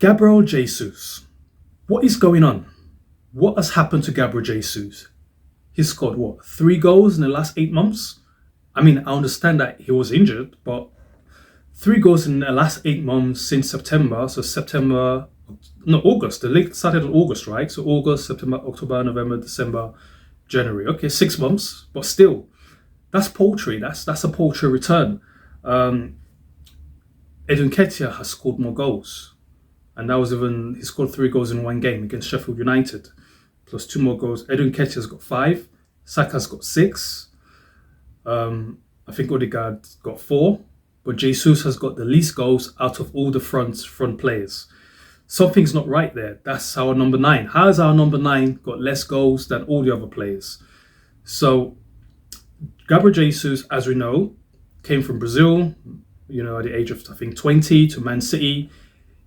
Gabriel Jesus. What is going on? What has happened to Gabriel Jesus? He scored what? 3 goals in the last 8 months? I mean, I understand that he was injured, but 3 goals in the last 8 months since September. So August. The league started in August, right? So August, September, October, November, December, January. Okay, 6 months, but still, that's paltry. That's a paltry return. Edun Ketia has scored more goals, and that was he scored 3 goals in 1 game against Sheffield United, plus 2 more goals. Edun Ketia's got 5, Saka's got 6. I think Odegaard got 4, but Jesus has got the least goals out of all the front players. Something's not right there. That's our number 9. How has our number 9 got less goals than all the other players? So Gabriel Jesus, as we know, came from Brazil, at the age of, I think, 20 to Man City.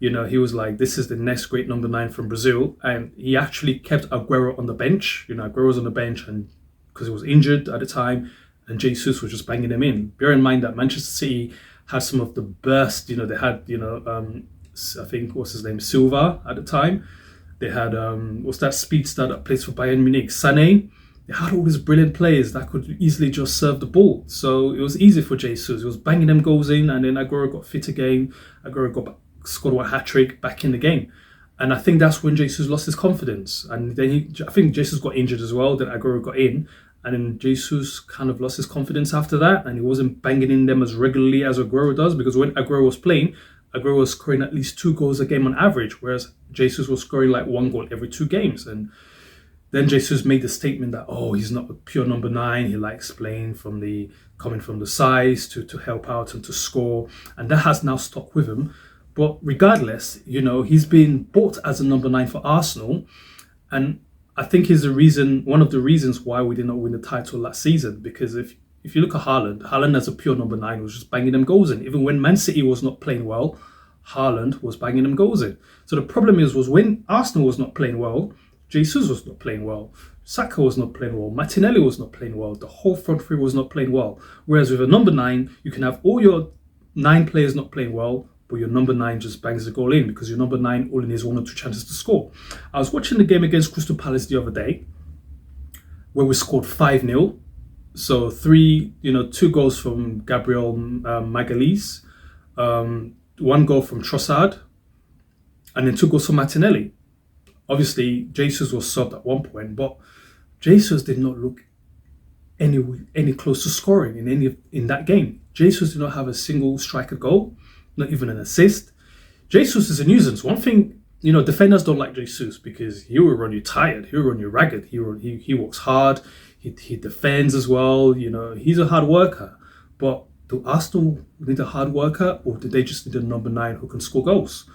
He was like, this is the next great number 9 from Brazil. And he actually kept Aguero on the bench. Aguero was on the bench and because he was injured at the time, and Jesus was just banging him in. Bear in mind that Manchester City had some of the best, they had, I think, what's his name, Silva at the time. They had, what's that speedster that plays for Bayern Munich, Sané. They had all these brilliant players that could easily just serve the ball. So it was easy for Jesus. He was banging them goals in, and then Aguero got fit again. Aguero scored a hat-trick back in the game. And I think that's when Jesus lost his confidence. And then I think Jesus got injured as well. Then Aguero got in. And then Jesus kind of lost his confidence after that. And he wasn't banging in them as regularly as Aguero does. Because when Aguero was playing, Aguero was scoring at least 2 goals a game on average. Whereas Jesus was scoring like 1 goal every 2 games. And then Jesus made the statement that, he's not a pure number 9. He likes playing coming from the sides to help out and to score. And that has now stuck with him. But regardless, he's been bought as a number 9 for Arsenal. And I think he's one of the reasons why we did not win the title last season. Because if you look at Haaland as a pure number 9 was just banging them goals in. Even when Man City was not playing well, Haaland was banging them goals in. So the problem was when Arsenal was not playing well, Jesus was not playing well, Saka was not playing well, Martinelli was not playing well, the whole front three was not playing well. Whereas with a number 9, you can have all your 9 players not playing well, but your number 9 just bangs the goal in because your number 9 only needs 1 or 2 chances to score. I was watching the game against Crystal Palace the other day where we scored 5-0. So 2 goals from Gabriel Magalhaes, 1 goal from Trossard, and then 2 goals from Martinelli. Obviously, Jesus was subbed at one point, but Jesus did not look any close to scoring in that game. Jesus did not have a single striker goal, not even an assist. Jesus is a nuisance. One thing, defenders don't like Jesus because he will run you tired. He will run you ragged. He works hard. He defends as well. He's a hard worker. But do Arsenal need a hard worker, or do they just need a number 9 who can score goals?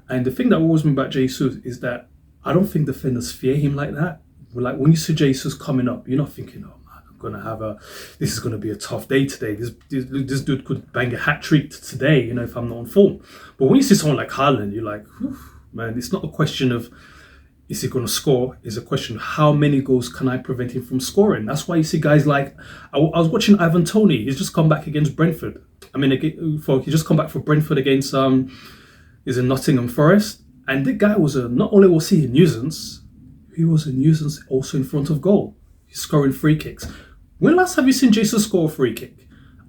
And the thing that worries me about Jesus is that I don't think defenders fear him like that. Like when you see Jesus coming up, you're not thinking, oh man, this is gonna be a tough day today. This dude could bang a hat-trick today, if I'm not on form. But when you see someone like Haaland, you're like, man, it's not a question of is he gonna score? It's a question of how many goals can I prevent him from scoring? That's why you see guys like I was watching Ivan Toney. He's just come back against Brentford. He just come back for Brentford against is in Nottingham Forest. And the guy not only was he a nuisance, he was a nuisance also in front of goal. He's scoring free kicks. When last have you seen Jesus score a free kick?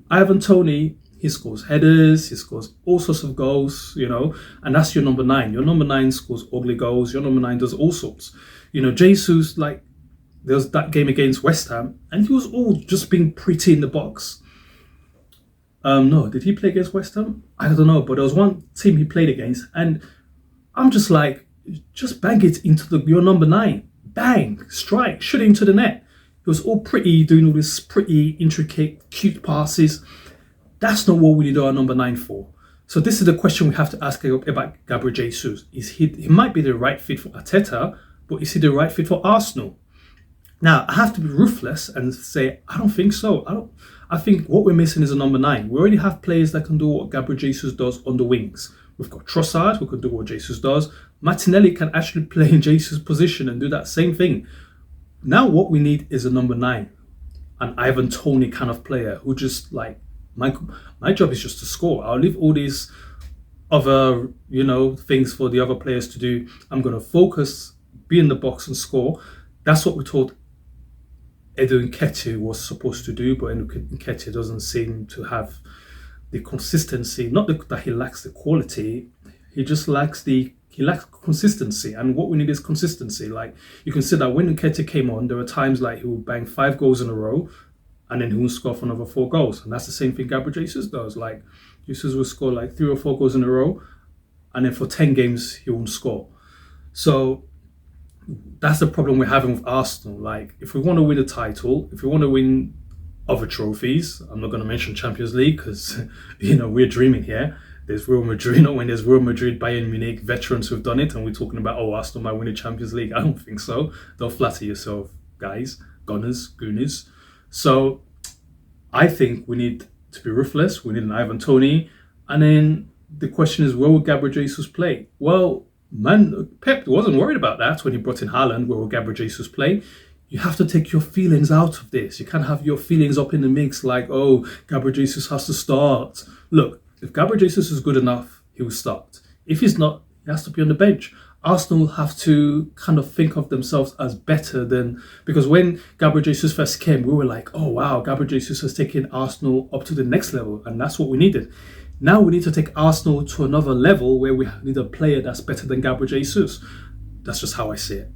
Ivan Toney, he scores headers, he scores all sorts of goals, and that's your number 9. Your number 9 scores ugly goals. Your number 9 does all sorts. Jesus, like, there was that game against West Ham, and he was all just being pretty in the box. No, did he play against West Ham? I don't know, but there was one team he played against, and I'm just like, just bang it into your number 9. Bang, strike, shoot it into the net. It was all pretty, doing all this pretty intricate, cute passes. That's not what we need our number 9 for. So this is the question we have to ask about Gabriel Jesus. He might be the right fit for Arteta, but is he the right fit for Arsenal? Now, I have to be ruthless and say, I don't think so. I think what we're missing is a number 9. We already have players that can do what Gabriel Jesus does on the wings. We've got Trossard, who can do what Jesus does. Martinelli can actually play in Jesus' position and do that same thing. Now what we need is a number 9. An Ivan Toney kind of player who just like, my job is just to score. I'll leave all these other, things for the other players to do. I'm going to focus, be in the box and score. That's what we told Edu Nketiah was supposed to do, but Nketiah doesn't seem to have the consistency. Not that he lacks the quality, he just lacks consistency. And what we need is consistency. Like, you can see that when Nketiah came on, there were times like he would bang 5 goals in a row, and then he would score for another 4 goals. And that's the same thing Gabriel Jesus does. Like, Jesus will score like 3 or 4 goals in a row, and then for 10 games he won't score. So that's the problem we're having with Arsenal. Like, if we want to win a title, if we want to win other trophies, I'm not going to mention Champions League because, we're dreaming here. There's Real Madrid, when there's Real Madrid, Bayern Munich, veterans who've done it, and we're talking about, Arsenal might win the Champions League. I don't think so. Don't flatter yourself, guys, Gunners, Goonies. So I think we need to be ruthless. We need an Ivan Toney. And then the question is, where will Gabriel Jesus play? Well, man, Pep wasn't worried about that when he brought in Haaland. Where will Gabriel Jesus play? You have to take your feelings out of this. You can't have your feelings up in the mix like, Gabriel Jesus has to start. Look, if Gabriel Jesus is good enough, he will start. If he's not, he has to be on the bench. Arsenal have to kind of think of themselves as better than... Because when Gabriel Jesus first came, we were like, oh wow, Gabriel Jesus has taken Arsenal up to the next level, and that's what we needed. Now we need to take Arsenal to another level where we need a player that's better than Gabriel Jesus. That's just how I see it.